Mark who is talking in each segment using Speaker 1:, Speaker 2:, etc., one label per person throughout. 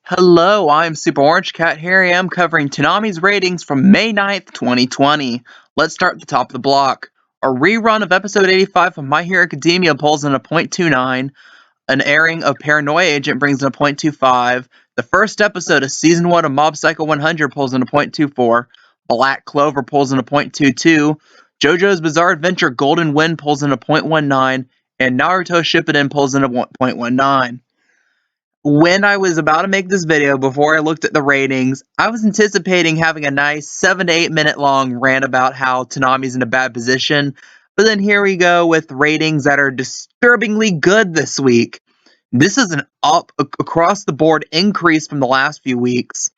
Speaker 1: Hello, I'm Super Orange Cat. Here I am covering Toonami's ratings from May 9th, 2020. Let's start at the top of the block. A rerun of episode 85 of My Hero Academia pulls in a .29. An airing of Paranoia Agent brings in a .25. The first episode of Season 1 of Mob Psycho 100 pulls in a .24. Black Clover pulls in a .22. Jojo's Bizarre Adventure Golden Wind pulls in a .19. And Naruto Shippuden pulls in a .19. When I was about to make this video, before I looked at the ratings, I was anticipating having a nice 7 to 8 minute long rant about how Toonami's in a bad position, but then here we go with ratings that are disturbingly good this week. This is an across the board increase from the last few weeks,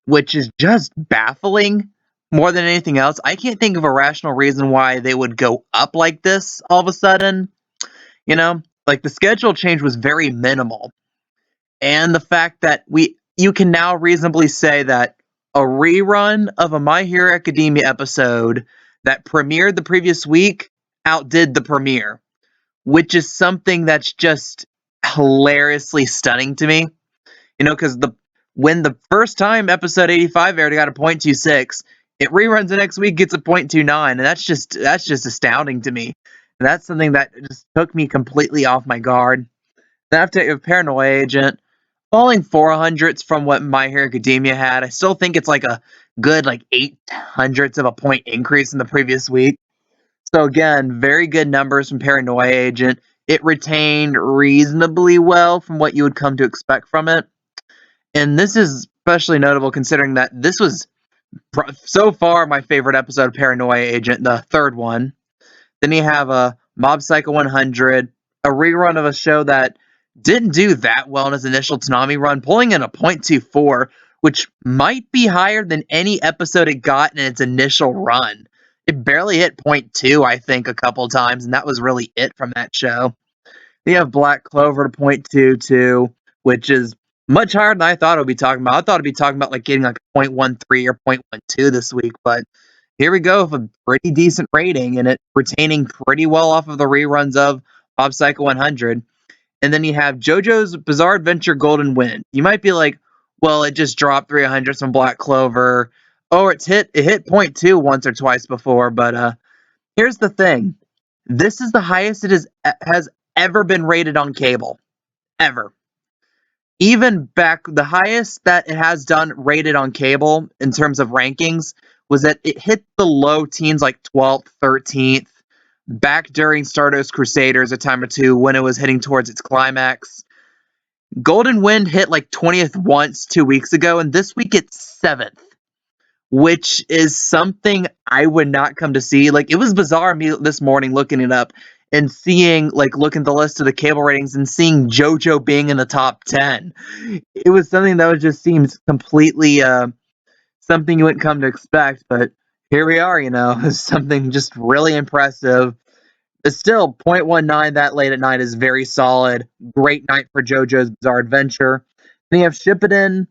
Speaker 1: which is just baffling more than anything else. I can't think of a rational reason why they would go up like this all of a sudden. Like the schedule change was very minimal. And the fact that you can now reasonably say that a rerun of a My Hero Academia episode that premiered the previous week outdid the premiere, which is something that's just hilariously stunning to me. Because when the first time episode 85 aired, it got a .26. It reruns the next week, gets a .29, and that's just astounding to me. And that's something that just took me completely off my guard. Then after Paranoia Agent, falling 400ths from what My Hero Academia had, I still think it's like a good 800ths of a point increase in the previous week. So again, very good numbers from Paranoia Agent. It retained reasonably well from what you would come to expect from it. And this is especially notable considering that this was so far my favorite episode of Paranoia Agent, the third one. Then you have a Mob Psycho 100, a rerun of a show that didn't do that well in its initial Toonami run, pulling in a .24, which might be higher than any episode it got in its initial run. It barely hit .2, I think, a couple times, and that was really it from that show. You have Black Clover to .22, which is much higher than I thought it would be talking about. I thought it'd be talking about getting a .13 or .12 this week, but here we go with a pretty decent rating, and it retaining pretty well off of the reruns of Mob Psycho 100. And then you have Jojo's Bizarre Adventure Golden Wind. You might be like, well, it just dropped 300 from Black Clover. Oh, it hit .2 once or twice before, but here's the thing. This is the highest it has ever been rated on cable. Ever. Even back, the highest that it has done rated on cable in terms of rankings was that it hit the low teens, 12th, 13th, back during Stardust Crusaders a time or two when it was heading towards its climax. Golden Wind hit 20th once 2 weeks ago, and this week it's 7th, which is something I would not come to see. It was bizarre me this morning looking it up and seeing, looking at the list of the cable ratings and seeing Jojo being in the top 10. It was something that just seems completely something you wouldn't come to expect, but here we are, something just really impressive. But still, .19 that late at night is very solid. Great night for JoJo's Bizarre Adventure. Then you have Shippuden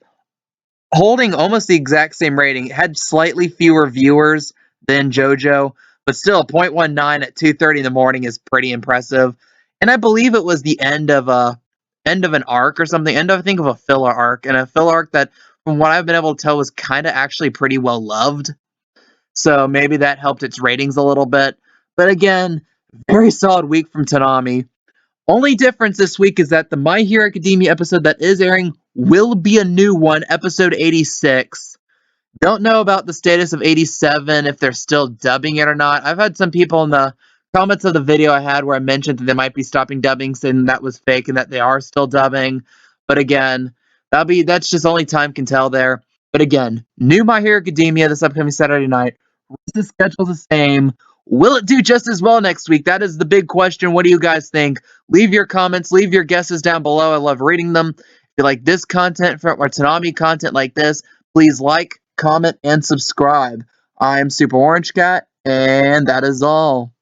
Speaker 1: holding almost the exact same rating. It had slightly fewer viewers than JoJo, but still, .19 at 2:30 in the morning is pretty impressive. And I believe it was the end of an arc or something. I think of a filler arc, and a filler arc that, from what I've been able to tell, was kind of actually pretty well loved. So maybe that helped its ratings a little bit. But again, very solid week from Toonami. Only difference this week is that the My Hero Academia episode that is airing will be a new one, episode 86. Don't know about the status of 87, if they're still dubbing it or not. I've had some people in the comments of the video I had where I mentioned that they might be stopping dubbing, saying that was fake and that they are still dubbing. But again, that's just only time can tell there. But again, new My Hero Academia this upcoming Saturday night. Is the schedule the same? Will it do just as well next week? That is the big question. What do you guys think? Leave your comments, leave your guesses down below. I love reading them. If you like this content or Toonami content like this, please like, comment, and subscribe. I'm Super Orange Cat, and that is all.